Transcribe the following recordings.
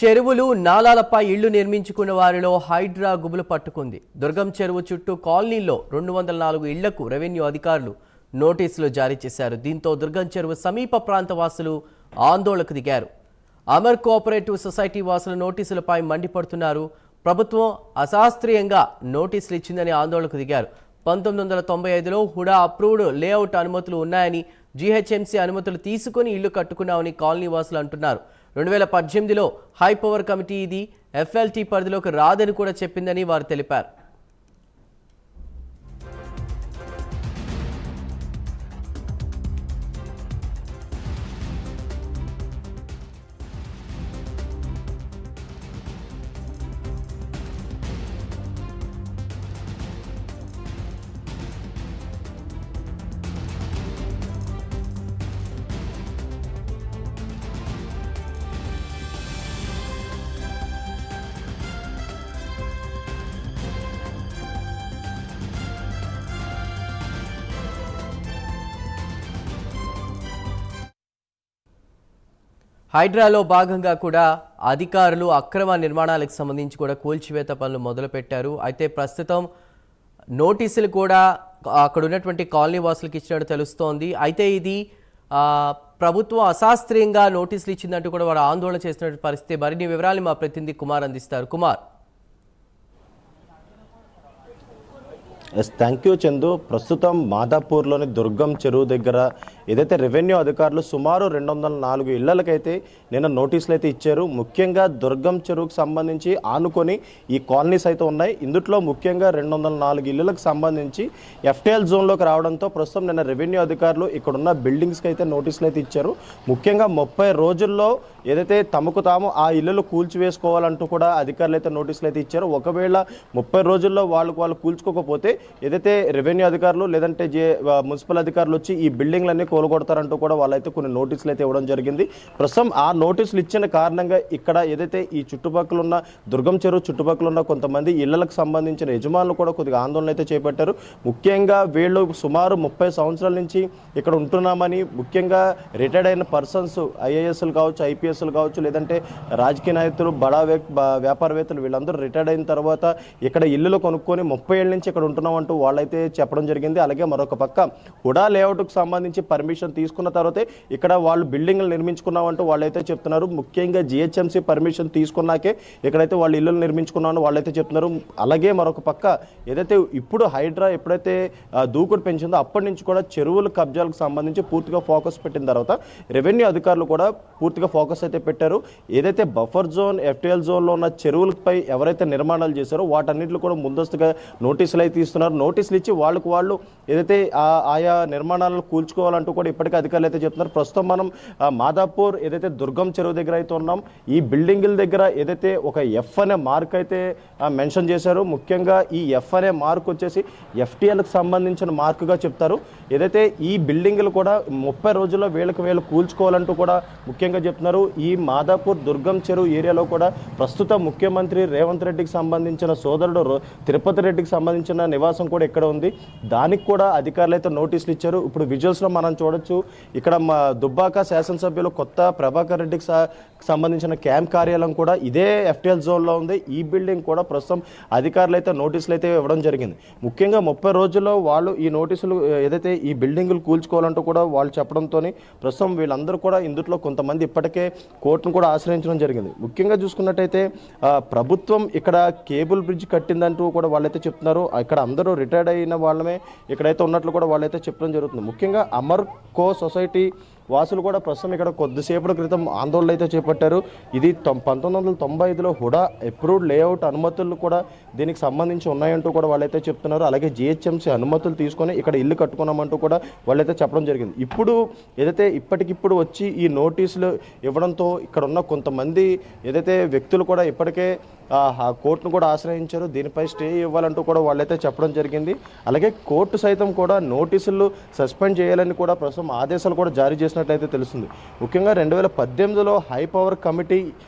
చెరువులు నాలాలపై ఇళ్లు నిర్మించుకున్న వారిలో హైడ్రా గుబులు పట్టుకుంది. దుర్గం చెరువు చుట్టూ కాలనీలో 204 ఇళ్లకు రెవెన్యూ అధికారులు నోటీసులు జారీ చేశారు. దీంతో దుర్గం చెరువు సమీప ప్రాంత వాసులు ఆందోళనకు దిగారు. అమర్ కోఆపరేటివ్ సొసైటీ వాసుల నోటీసులపై మండిపడుతున్నారు. ప్రభుత్వం అశాస్త్రీయంగా నోటీసులు ఇచ్చిందని ఆందోళనకు దిగారు. 1995లో హుడా అప్రూవ్డ్ లేఅవుట్ అనుమతులు ఉన్నాయని, జీహెచ్ఎంసీ అనుమతులు తీసుకుని ఇళ్లు కట్టుకున్నామని కాలనీ వాసులు అంటున్నారు. 2018లో హై పవర్ కమిటీ ఇది ఎఫ్ఎల్టీ పరిధిలోకి రాదని కూడా చెప్పిందని వారు తెలిపారు. హైడ్రాలో భాగంగా కూడా అధికారులు అక్రమ నిర్మాణాలకు సంబంధించి కూడా కూల్చివేత పనులు మొదలుపెట్టారు. అయితే ప్రస్తుతం నోటీసులు కూడా అక్కడ ఉన్నటువంటి కాలనీ వాసులకు ఇచ్చినట్టు తెలుస్తోంది. అయితే ఇది ప్రభుత్వం అశాస్త్రీయంగా నోటీసులు ఇచ్చిందంటూ కూడా వారు ఆందోళన చేసినటువంటి పరిస్థితి. మరిన్ని వివరాలు మా ప్రతినిధి కుమార్ అందిస్తారు. కుమార్. Thank you Chandu. ప్రస్తుతం మాదాపూర్లోని దుర్గం చెరువు దగ్గర ఏదైతే రెవెన్యూ అధికారులు సుమారు 204 ఇళ్లకైతే నిన్న నోటీసులు అయితే ఇచ్చారు. ముఖ్యంగా దుర్గం చెరువుకు సంబంధించి ఆనుకొని ఈ కాలనీస్ అయితే ఉన్నాయి. ఇందులో ముఖ్యంగా 204 ఇళ్లకు సంబంధించి ఎఫ్టీఎల్ జోన్లోకి రావడంతో ప్రస్తుతం నిన్న రెవెన్యూ అధికారులు ఇక్కడున్న బిల్డింగ్స్కి అయితే నోటీసులు అయితే ఇచ్చారు. ముఖ్యంగా 30 రోజుల్లో ఏదైతే తమకు తాము ఆ ఇళ్లను కూల్చివేసుకోవాలంటూ కూడా అధికారులు అయితే నోటీసులు అయితే ఇచ్చారు. ఒకవేళ 30 రోజుల్లో వాళ్ళు కూల్చుకోకపోతే ఏదైతే రెవెన్యూ అధికారులు లేదంటే మున్సిపల్ అధికారులు వచ్చి ఈ బిల్డింగ్లన్నీ కూలగొడతారంటూ కూడా వాళ్ళైతే కొన్ని నోటీసులు అయితే ఇవ్వడం జరిగింది. ప్రస్తుతం ఆ నోటీసులు ఇచ్చిన కారణంగా ఇక్కడ ఏదైతే ఈ చుట్టుపక్కల ఉన్న దుర్గం చెరువు చుట్టుపక్కల ఉన్న కొంతమంది ఇళ్లకు సంబంధించిన యజమానులు కూడా కొద్దిగా ఆందోళన అయితే చేపట్టారు. ముఖ్యంగా వీళ్ళు సుమారు 30 సంవత్సరాల నుంచి ఇక్కడ ఉంటున్నామని, ముఖ్యంగా రిటైర్డ్ అయిన పర్సన్స్ ఐఏఎస్లు కావచ్చు, ఐపీఎస్లు కావచ్చు, లేదంటే రాజకీయ నాయకులు, వ్యాపారవేత్తలు వీళ్ళందరూ రిటైర్డ్ అయిన తర్వాత ఇక్కడ ఇల్లులు కొనుక్కొని 30 ఏళ్ళ నుంచి ఇక్కడ ఉంటున్నాం అంటూ వాళ్ళైతే చెప్పడం జరిగింది. అలాగే మరొక పక్క హుడా లేఅవుట్కు సంబంధించి పర్మిషన్ తీసుకున్న తర్వాతే ఇక్కడ వాళ్ళు బిల్డింగ్లు నిర్మించుకున్నామంటూ వాళ్ళైతే చెప్తున్నారు. ముఖ్యంగా జిహెచ్ఎంసీ పర్మిషన్ తీసుకున్నాకే ఇక్కడైతే వాళ్ళు ఇల్లు నిర్మించుకున్నామని వాళ్ళైతే చెప్తున్నారు. అలాగే మరొక పక్క ఏదైతే ఇప్పుడు హైడ్రా ఎప్పుడైతే దూకుడు పెంచిందో అప్పటి నుంచి కూడా చెరువుల కబ్జాలకు సంబంధించి పూర్తిగా ఫోకస్ పెట్టిన తర్వాత రెవెన్యూ అధికారులు కూడా పూర్తిగా ఫోకస్ అయితే పెట్టారు. ఏదైతే బఫర్ జోన్, ఎఫ్టీఎల్ జోన్లో ఉన్న చెరువులపై ఎవరైతే నిర్మాణాలు చేశారో వాటన్నింటిలో కూడా ముందస్తుగా నోటీసులు అయితే ఇస్తున్నారు. నోటీసులు ఇచ్చి వాళ్ళు ఏదైతే ఆయా నిర్మాణాలను కూల్చుకోవాలంటూ కూడా ఇప్పటికే అధికారులు అయితే చెప్తున్నారు. ప్రస్తుతం మనం మాదాపూర్ ఏదైతే దుర్గం చెరువు దగ్గర అయితే ఉన్నాం. ఈ బిల్డింగుల దగ్గర ఏదైతే ఒక ఎఫ్ అనే మార్క్ అయితే మెన్షన్ చేశారు. ముఖ్యంగా ఈ ఎఫ్ అనే మార్క్ వచ్చేసి ఎఫ్టీఎల్కి సంబంధించిన మార్కుగా చెప్తారు. ఏదైతే ఈ బిల్డింగులు కూడా 30 రోజుల్లో వీళ్ళు కూల్చుకోవాలంటూ కూడా ముఖ్యంగా చెప్తున్నారు. ఈ మాదాపూర్ దుర్గం చెరువు ఏరియాలో కూడా ప్రస్తుత ముఖ్యమంత్రి రేవంత్ రెడ్డికి సంబంధించిన సోదరుడు తిరుపతి రెడ్డికి సంబంధించిన నివాసం కూడా ఇక్కడ ఉంది. దానికి కూడా అధికారులు అయితే నోటీసులు ఇచ్చారు. ఇప్పుడు విజువల్స్లో మనం చూడొచ్చు. ఇక్కడ దుబ్బాక శాసనసభ్యులు కొత్త ప్రభాకర్ రెడ్డికి సంబంధించిన క్యాంప్ కార్యాలయం కూడా ఇదే ఎఫ్టీఎల్ జోన్లో ఉంది. ఈ బిల్డింగ్ కూడా ప్రస్తుతం అధికారులు అయితే నోటీసులు అయితే ఇవ్వడం జరిగింది. ముఖ్యంగా 30 రోజుల్లో వాళ్ళు ఈ నోటీసులు ఏదైతే ఈ బిల్డింగులు కూల్చుకోవాలంటూ కూడా వాళ్ళు చెప్పడంతో ప్రస్తుతం వీళ్ళందరూ కూడా ఇందులో కొంతమంది ఇప్పటికే కోర్టును కూడా ఆశ్రయించడం జరిగింది. ముఖ్యంగా చూసుకున్నట్టయితే ప్రభుత్వం ఇక్కడ కేబుల్ బ్రిడ్జ్ కట్టిందంటూ కూడా వాళ్ళైతే చెప్తున్నారు. ఇక్కడ అందరూ రిటైర్డ్ అయిన వాళ్ళమే ఇక్కడైతే ఉన్నట్లు కూడా వాళ్ళైతే చెప్పడం జరుగుతుంది. ముఖ్యంగా అమర్ కో సొసైటీ వాసులు కూడా ప్రస్తుతం ఇక్కడ కొద్దిసేపటి క్రితం ఆందోళన అయితే చేపట్టారు. ఇది 1995లో హుడా అప్రూవ్డ్ లేఅవుట్ అనుమతులు కూడా దీనికి సంబంధించి ఉన్నాయంటూ కూడా వాళ్ళైతే చెప్తున్నారు. అలాగే జిహెచ్ఎంసీ అనుమతులు తీసుకొని ఇక్కడ ఇల్లు కట్టుకున్నామంటూ కూడా వాళ్ళైతే చెప్పడం జరిగింది. ఇప్పుడు ఏదైతే ఇప్పటికిప్పుడు వచ్చి ఈ నోటీసులు ఇవ్వడంతో ఇక్కడ ఉన్న కొంతమంది ఏదైతే వ్యక్తులు కూడా ఇప్పటికే కోర్టును కూడా ఆశ్రయించారు. దీనిపై స్టే ఇవ్వాలంటూ కూడా వాళ్ళైతే చెప్పడం జరిగింది. అలాగే కోర్టు సైతం కూడా నోటీసులు సస్పెండ్ చేయాలని కూడా ప్రస్తుతం ఆదేశాలు కూడా జారీ చేసినట్లయితే తెలుస్తుంది. ముఖ్యంగా 2018లో హై పవర్ కమిటీ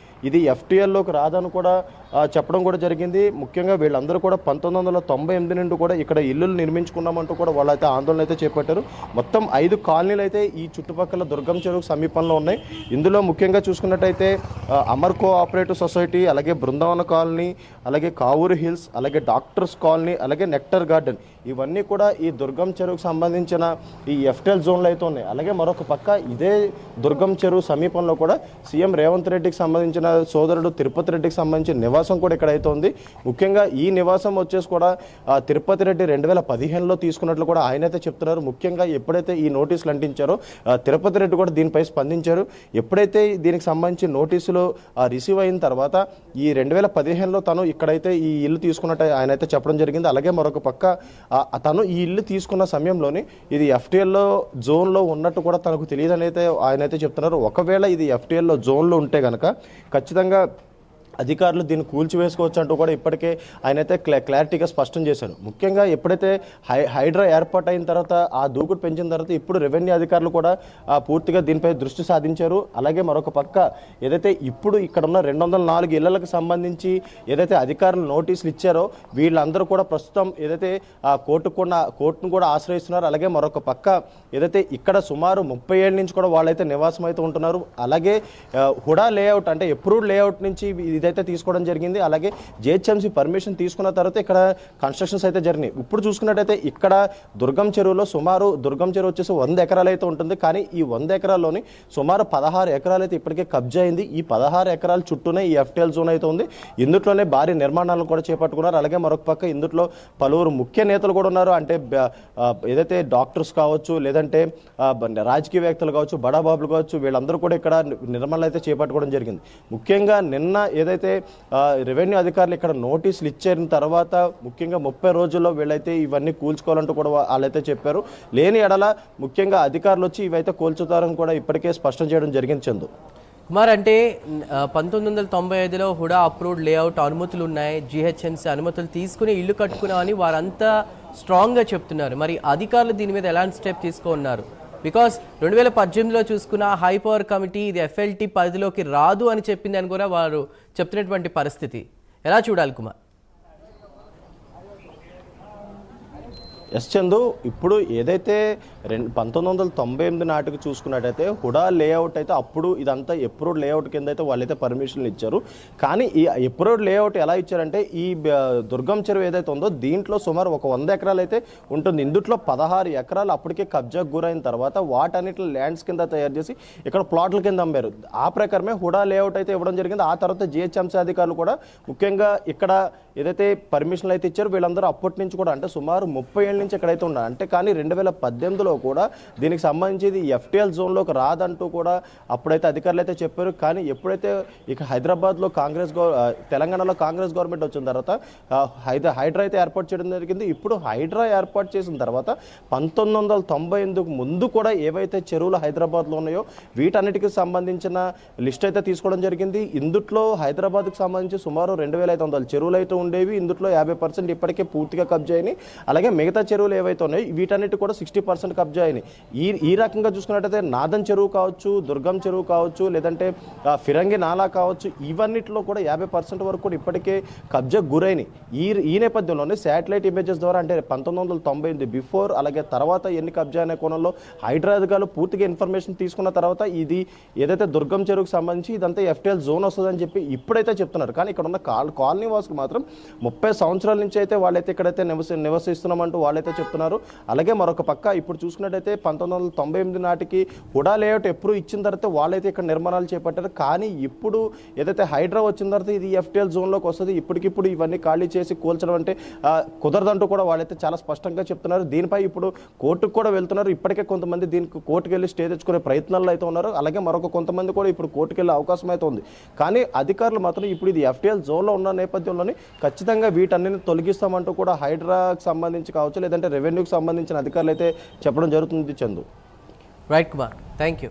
ఇది ఎఫ్టీఎల్లోకి రాదని కూడా చెప్పడం కూడా జరిగింది. ముఖ్యంగా వీళ్ళందరూ కూడా 1998 నుండి కూడా ఇక్కడ ఇల్లులు నిర్మించుకున్నామంటూ కూడా వాళ్ళైతే ఆందోళన అయితే చేపట్టారు. మొత్తం 5 కాలనీలు అయితే ఈ చుట్టుపక్కల దుర్గం చెరువు సమీపంలో ఉన్నాయి. ఇందులో ముఖ్యంగా చూసుకున్నట్టయితే అమర్ కోఆపరేటివ్ సొసైటీ, అలాగే బృందావన కాలనీ, అలాగే కావూరు హిల్స్, అలాగే డాక్టర్స్ కాలనీ, అలాగే నెక్టర్ గార్డెన్, ఇవన్నీ కూడా ఈ దుర్గం చెరువుకు సంబంధించిన ఈ ఎఫ్టీఎల్ జోన్లు అయితే ఉన్నాయి. అలాగే మరొక పక్క ఇదే దుర్గం చెరువు సమీపంలో కూడా సీఎం రేవంత్ రెడ్డికి సంబంధించిన సోదరుడు తిరుపతి రెడ్డికి సంబంధించిన నివాసం కూడా ఇక్కడైతే ఉంది. ముఖ్యంగా ఈ నివాసం వచ్చేసి కూడా తిరుపతి రెడ్డి 2015లో తీసుకున్నట్లు కూడా ఆయన అయితే చెప్తున్నారు. ముఖ్యంగా ఎప్పుడైతే ఈ నోటీసులు అంటించారో తిరుపతి రెడ్డి కూడా దీనిపై స్పందించారు. ఎప్పుడైతే దీనికి సంబంధించి నోటీసులు రిసీవ్ అయిన తర్వాత ఈ 2015లో తను ఇక్కడైతే ఈ ఇల్లు తీసుకున్నట్టు ఆయన అయితే చెప్పడం జరిగింది. అలాగే మరొక పక్క తను ఈ ఇల్లు తీసుకున్న సమయంలోనే ఇది ఎఫ్టీఎల్లో జోన్లో ఉన్నట్టు కూడా తనకు తెలియదని అయితే ఆయన అయితే చెప్తున్నారు. ఒకవేళ ఇది ఎఫ్టీఎల్లో జోన్లో ఉంటే కనుక ఖచ్చితంగా అధికారులు దీన్ని కూల్చివేసుకోవచ్చు అంటూ కూడా ఇప్పటికే ఆయన అయితే క్లారిటీగా స్పష్టం చేశారు. ముఖ్యంగా ఎప్పుడైతే హైడ్రా ఏర్పాటు అయిన తర్వాత ఆ దూకుడు పెంచిన తర్వాత ఇప్పుడు రెవెన్యూ అధికారులు కూడా పూర్తిగా దీనిపై దృష్టి సాధించారు. అలాగే మరొక పక్క ఏదైతే ఇప్పుడు ఇక్కడ ఉన్న 204 ఇళ్లకు సంబంధించి ఏదైతే అధికారులు నోటీసులు ఇచ్చారో వీళ్ళందరూ కూడా ప్రస్తుతం ఏదైతే కోర్టును కూడా ఆశ్రయిస్తున్నారు. అలాగే మరొక పక్క ఏదైతే ఇక్కడ సుమారు 30 ఏళ్ళ నుంచి కూడా వాళ్ళైతే నివాసం అయితే ఉంటున్నారు. అలాగే హుడా లేఅవుట్ అంటే అప్రూవ్డ్ లేఅవుట్ నుంచి ఇదైతే తీసుకోవడం జరిగింది. అలాగే జిహెచ్ఎంసీ పర్మిషన్ తీసుకున్న తర్వాత ఇక్కడ కన్స్ట్రక్షన్స్ అయితే జరిగినాయి. ఇప్పుడు చూసుకున్నట్టయితే ఇక్కడ దుర్గం చెరువులో సుమారు దుర్గం చెరువు వచ్చేసి 100 ఎకరాలు అయితే ఉంటుంది. కానీ ఈ 100 ఎకరాల్లోని సుమారు 16 ఎకరాలు అయితే ఇప్పటికే కబ్జా అయింది. ఈ 16 ఎకరాల చుట్టూనే ఈ ఎఫ్టీఎల్ జోన్ అయితే ఉంది. ఇందులోనే భారీ నిర్మాణాలను కూడా చేపట్టుకున్నారు. అలాగే మరొక పక్క ఇందులో పలువురు ముఖ్య నేతలు కూడా ఉన్నారు. అంటే ఏదైతే డాక్టర్స్ కావచ్చు, లేదంటే రాజకీయవేత్తలు కావచ్చు, బడాబాబులు కావచ్చు, వీళ్ళందరూ కూడా ఇక్కడ నిర్మాణాలు అయితే చేపట్టుకోవడం జరిగింది. ముఖ్యంగా నిన్న ఏదైతే రెవెన్యూ అధికారులు ఇక్కడ నోటీసులు ఇచ్చిన తర్వాత ముఖ్యంగా 30 రోజుల్లో వీళ్ళైతే ఇవన్నీ కూల్చుకోవాలంటూ కూడా వాళ్ళైతే చెప్పారు. లేని ఎడల ముఖ్యంగా అధికారులు వచ్చి ఇవైతే కూల్చుతారని కూడా ఇప్పటికే స్పష్టం చేయడం జరిగింది. చందు కుమార్, అంటే 1995లో హుడా అప్రూవ్డ్ లేఅవుట్ అనుమతులు ఉన్నాయి, జిహెచ్ఎంసీ అనుమతులు తీసుకుని ఇల్లు కట్టుకున్నామని వారంతా స్ట్రాంగ్గా చెప్తున్నారు. మరి అధికారులు దీని మీద ఎలాంటి స్టెప్ తీసుకున్నారు? బికాస్ 2018లో చూసుకున్న హై పవర్ కమిటీ ఇది ఎఫ్ఎల్టీ పరిధిలోకి రాదు అని చెప్పింది అని కూడా వారు చెప్తున్నటువంటి పరిస్థితి ఎలా చూడాలి కుమార్? ఎస్ చందు, ఇప్పుడు ఏదైతే 1998 నాటికి చూసుకున్నట్టయితే హుడా లేఅవుట్ అయితే అప్పుడు ఇదంతా అప్రూవ్డ్ లేఅవుట్ కింద అయితే వాళ్ళైతే పర్మిషన్లు ఇచ్చారు. కానీ ఈ అప్రూవ్డ్ లేఅవుట్ ఎలా ఇచ్చారంటే ఈ దుర్గం చెరువు ఏదైతే ఉందో దీంట్లో సుమారు ఒక 100 ఎకరాలు అయితే ఉంటుంది. ఇందులో 16 ఎకరాలు అప్పటికే కబ్జాకు గురైన తర్వాత వాటన్నిటి ల్యాండ్స్ కింద తయారు చేసి ఇక్కడ ప్లాట్ల కింద అమ్మారు. ఆ ప్రకారమే హుడా లేఅవుట్ అయితే ఇవ్వడం జరిగింది. ఆ తర్వాత జిహెచ్ఎంసీ అధికారులు కూడా ముఖ్యంగా ఇక్కడ ఏదైతే పర్మిషన్లు అయితే ఇచ్చారు వీళ్ళందరూ అప్పటి నుంచి కూడా అంటే సుమారు 30 ఏళ్ళ నుంచి ఎక్కడైతే ఉన్నారు. అంటే కానీ 2018లో కూడా దీనికి సంబంధించి ఎఫ్టీఎల్ జోన్లోకి రాదంటూ కూడా అప్పుడైతే అధికారులు అయితే చెప్పారు. కానీ ఎప్పుడైతే ఇక హైదరాబాద్లో తెలంగాణలో కాంగ్రెస్ గవర్నమెంట్ వచ్చిన తర్వాత హైడ్రా అయితే ఏర్పాటు చేయడం జరిగింది. ఇప్పుడు హైడ్రా ఏర్పాటు చేసిన తర్వాత 1998 ముందు కూడా ఏవైతే చెరువులు హైదరాబాద్లో ఉన్నాయో వీటన్నిటికి సంబంధించిన లిస్ట్ అయితే తీసుకోవడం జరిగింది. ఇందులో హైదరాబాద్కి సంబంధించి సుమారు 2500 చెరువులు అయితే ఉండేవి. ఇందులో 50% ఇప్పటికే పూర్తిగా కబ్జా అయినాయి. అలాగే మిగతా చెరువులు ఏవైతే ఉన్నాయో వీటన్నిటి కూడా 60% కబ్జా అయినాయి. ఈ రకంగా చూసుకున్నట్టయితే నాదన్ చెరువు కావచ్చు, దుర్గం చెరువు కావచ్చు, లేదంటే ఫిరంగి నాలా కావచ్చు, ఇవన్నిటిలో కూడా 50% వరకు కూడా ఇప్పటికే కబ్జా గురైనాయి. ఈ నేపథ్యంలోనే శాటిలైట్ ఇమేజెస్ ద్వారా అంటే 1998 బిఫోర్ అలాగే తర్వాత ఎన్ని కబ్జా అనే కోణంలో హైడ్రా అధికారులు పూర్తిగా ఇన్ఫర్మేషన్ తీసుకున్న తర్వాత ఇది ఏదైతే దుర్గం చెరువుకు సంబంధించి ఇదంతా ఎఫ్టీఎల్ జోన్ వస్తుందని చెప్పి ఇప్పుడైతే చెప్తున్నారు. కానీ ఇక్కడ ఉన్న కాలనీ వాసులు మాత్రం 30 సంవత్సరాల నుంచి అయితే వాళ్ళైతే ఇక్కడైతే నివసిస్తున్నామంటూ వాళ్ళైతే చెప్తున్నారు. అలాగే మరొక పక్క ఇప్పుడు చూసుకున్నట్టయితే 1998 నాటికి హుడా లేఅవుట్ ఎప్పుడు ఇచ్చిన తర్వాత వాళ్ళైతే ఇక్కడ నిర్మాణాలు చేపట్టారు. కానీ ఇప్పుడు ఏదైతే హైడ్రా వచ్చిన తర్వాత ఇది ఎఫ్టీఎల్ జోన్లోకి వస్తుంది, ఇప్పటికిప్పుడు ఇవన్నీ ఖాళీ చేసి కూల్చడం అంటే కుదరదంటూ కూడా వాళ్ళైతే చాలా స్పష్టంగా చెప్తున్నారు. దీనిపై ఇప్పుడు కోర్టుకు కూడా వెళ్తున్నారు. ఇప్పటికే కొంతమంది దీనికి కోర్టుకు వెళ్ళి స్టే తెచ్చుకునే ప్రయత్నాల్లో అయితే ఉన్నారు. అలాగే మరొక కొంతమంది కూడా ఇప్పుడు కోర్టుకు వెళ్ళే అవకాశం అయితే ఉంది. కానీ అధికారులు మాత్రం ఇప్పుడు ఇది ఎఫ్టీఎల్ జోన్లో ఉన్న నేపథ్యంలోనే ఖచ్చితంగా వీటన్నిటిని తొలగిస్తామంటూ కూడా హైడ్రాకి సంబంధించి కావచ్చు లేదంటే రెవెన్యూకి సంబంధించిన అధికారులు అయితే చెప్పడం జరుగుతుంది. Chandu. Right Kumar, thank you.